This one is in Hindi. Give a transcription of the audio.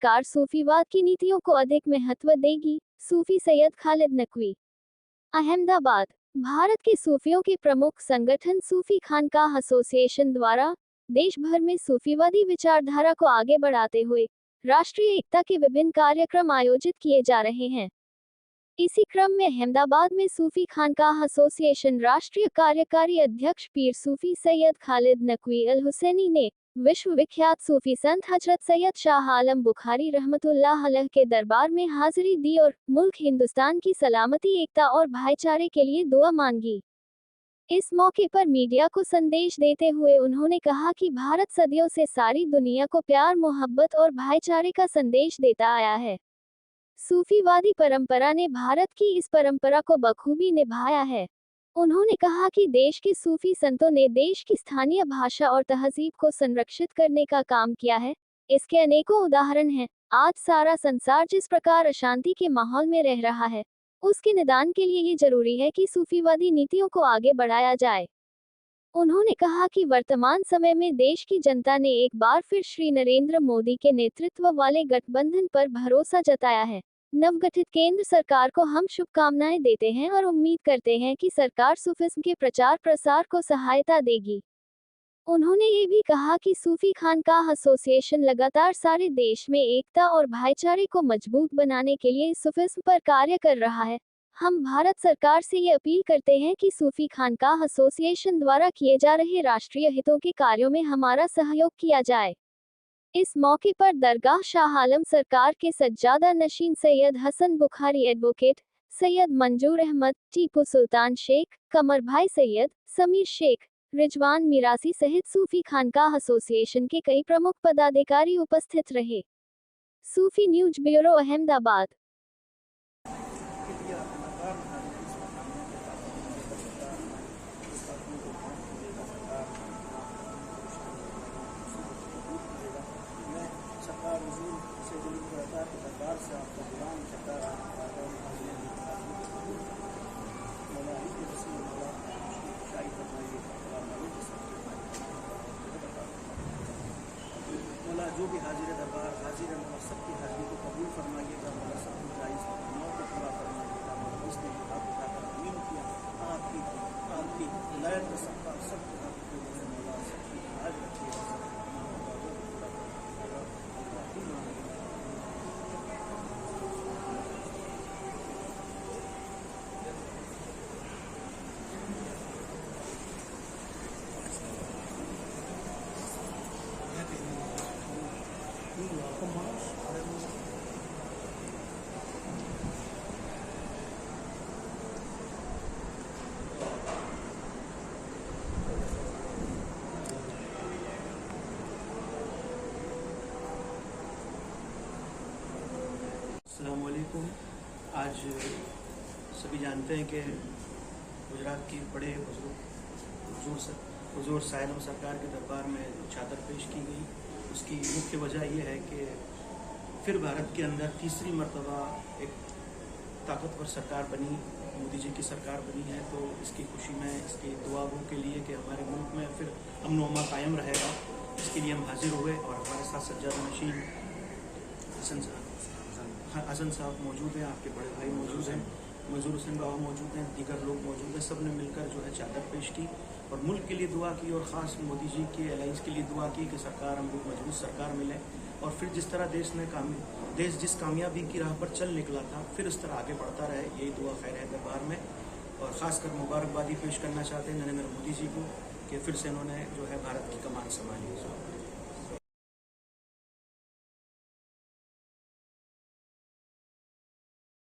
सरकार सूफीवाद की नीतियों को अधिक महत्व देगी। सूफी सैयद खालिद नकवी। अहमदाबाद। भारत के सूफियों के प्रमुख संगठन सूफी खानकाह एसोसिएशन द्वारा देश भर में सूफीवादी विचारधारा को आगे बढ़ाते हुए राष्ट्रीय एकता के विभिन्न कार्यक्रम आयोजित किए जा रहे हैं। इसी क्रम में अहमदाबाद में सूफी खानकाह एसोसिएशन राष्ट्रीय कार्यकारी अध्यक्ष पीर सूफी सैयद खालिद नकवी अल हुसैनी ने विश्व विख्यात सूफी संत हजरत सैयद शाह आलम बुखारी रहमतुल्लाह अलैह के दरबार में हाजिरी दी और मुल्क हिंदुस्तान की सलामती, एकता और भाईचारे के लिए दुआ मांगी। इस मौके पर मीडिया को संदेश देते हुए उन्होंने कहा कि भारत सदियों से सारी दुनिया को प्यार, मोहब्बत और भाईचारे का संदेश देता आया है। सूफीवादी परंपरा ने भारत की इस परंपरा को बखूबी निभाया है। उन्होंने कहा कि देश के सूफी संतों ने देश की स्थानीय भाषा और तहजीब को संरक्षित करने का काम किया है। इसके अनेकों उदाहरण हैं। आज सारा संसार जिस प्रकार अशांति के माहौल में रह रहा है, उसके निदान के लिए ये जरूरी है कि सूफीवादी नीतियों को आगे बढ़ाया जाए। उन्होंने कहा कि वर्तमान समय में देश की जनता ने एक बार फिर श्री नरेंद्र मोदी के नेतृत्व वाले गठबंधन पर भरोसा जताया है। नवगठित केंद्र सरकार को हम शुभकामनाएं देते हैं और उम्मीद करते हैं कि सरकार सूफिज्म के प्रचार प्रसार को सहायता देगी। उन्होंने ये भी कहा कि सूफी खानकाह एसोसिएशन लगातार सारे देश में एकता और भाईचारे को मजबूत बनाने के लिए सूफिज्म पर कार्य कर रहा है। हम भारत सरकार से ये अपील करते हैं कि सूफी खानकाह एसोसिएशन द्वारा किए जा रहे राष्ट्रीय हितों के कार्यों में हमारा सहयोग किया जाए। इस मौके पर दरगाह शाह आलम सरकार के सज्जादा नशीन सैयद हसन बुखारी एडवोकेट, सैयद मंजूर अहमद, टीपू सुल्तान शेख, कमर भाई सैयद, समीर शेख, रिजवान मिरासी सहित सूफी खानकाह एसोसिएशन के कई प्रमुख पदाधिकारी उपस्थित रहे। सूफी न्यूज ब्यूरो अहमदाबाद। जो भी हाजिर दरबार हाजिर है, मौला सबकी हाजिरी को कबूल फरमाइएगा। मौला सबकी जायज़ तमन्नाओं को पूरा फरमाइएगा। मौला इसने आप उठाकर अमीन किया आपकी विलायत का सबके हक को मौला सबकी हाज रखिएगा। अस्सलामुअलैकुम। आज सभी जानते हैं कि गुजरात की बड़े हुजूर साहिब सरकार के दरबार में चादर पेश की गई। उसकी मुख्य वजह यह है कि फिर भारत के अंदर तीसरी मरतबा एक ताकतवर सरकार बनी, मोदी जी की सरकार बनी है। तो इसकी खुशी में, इसकी दुआओं के लिए कि हमारे मुल्क में फिर अमन व अमान कायम रहेगा, इसके लिए हम हाजिर हुए। और हमारे साथ सज्जादा नशीन हसन साहब मौजूद हैं, आपके बड़े भाई मौजूद हैं, मंजूर हुसैन बाबा मौजूद हैं, दीगर लोग मौजूद हैं। सब ने मिलकर जो है चादर पेश की और मुल्क के लिए दुआ की और ख़ास मोदी जी के अलायंस के लिए दुआ की कि सरकार हमको मजबूत सरकार मिले। और फिर जिस तरह देश जिस कामयाबी की राह पर चल निकला था, फिर इस तरह आगे बढ़ता रहे, यही दुआ खैर है दरबार में। और ख़ासकर मुबारकबादी पेश करना चाहते हैं नरेंद्र मोदी जी को कि फिर से इन्होंने जो है भारत की कमान संभाली है।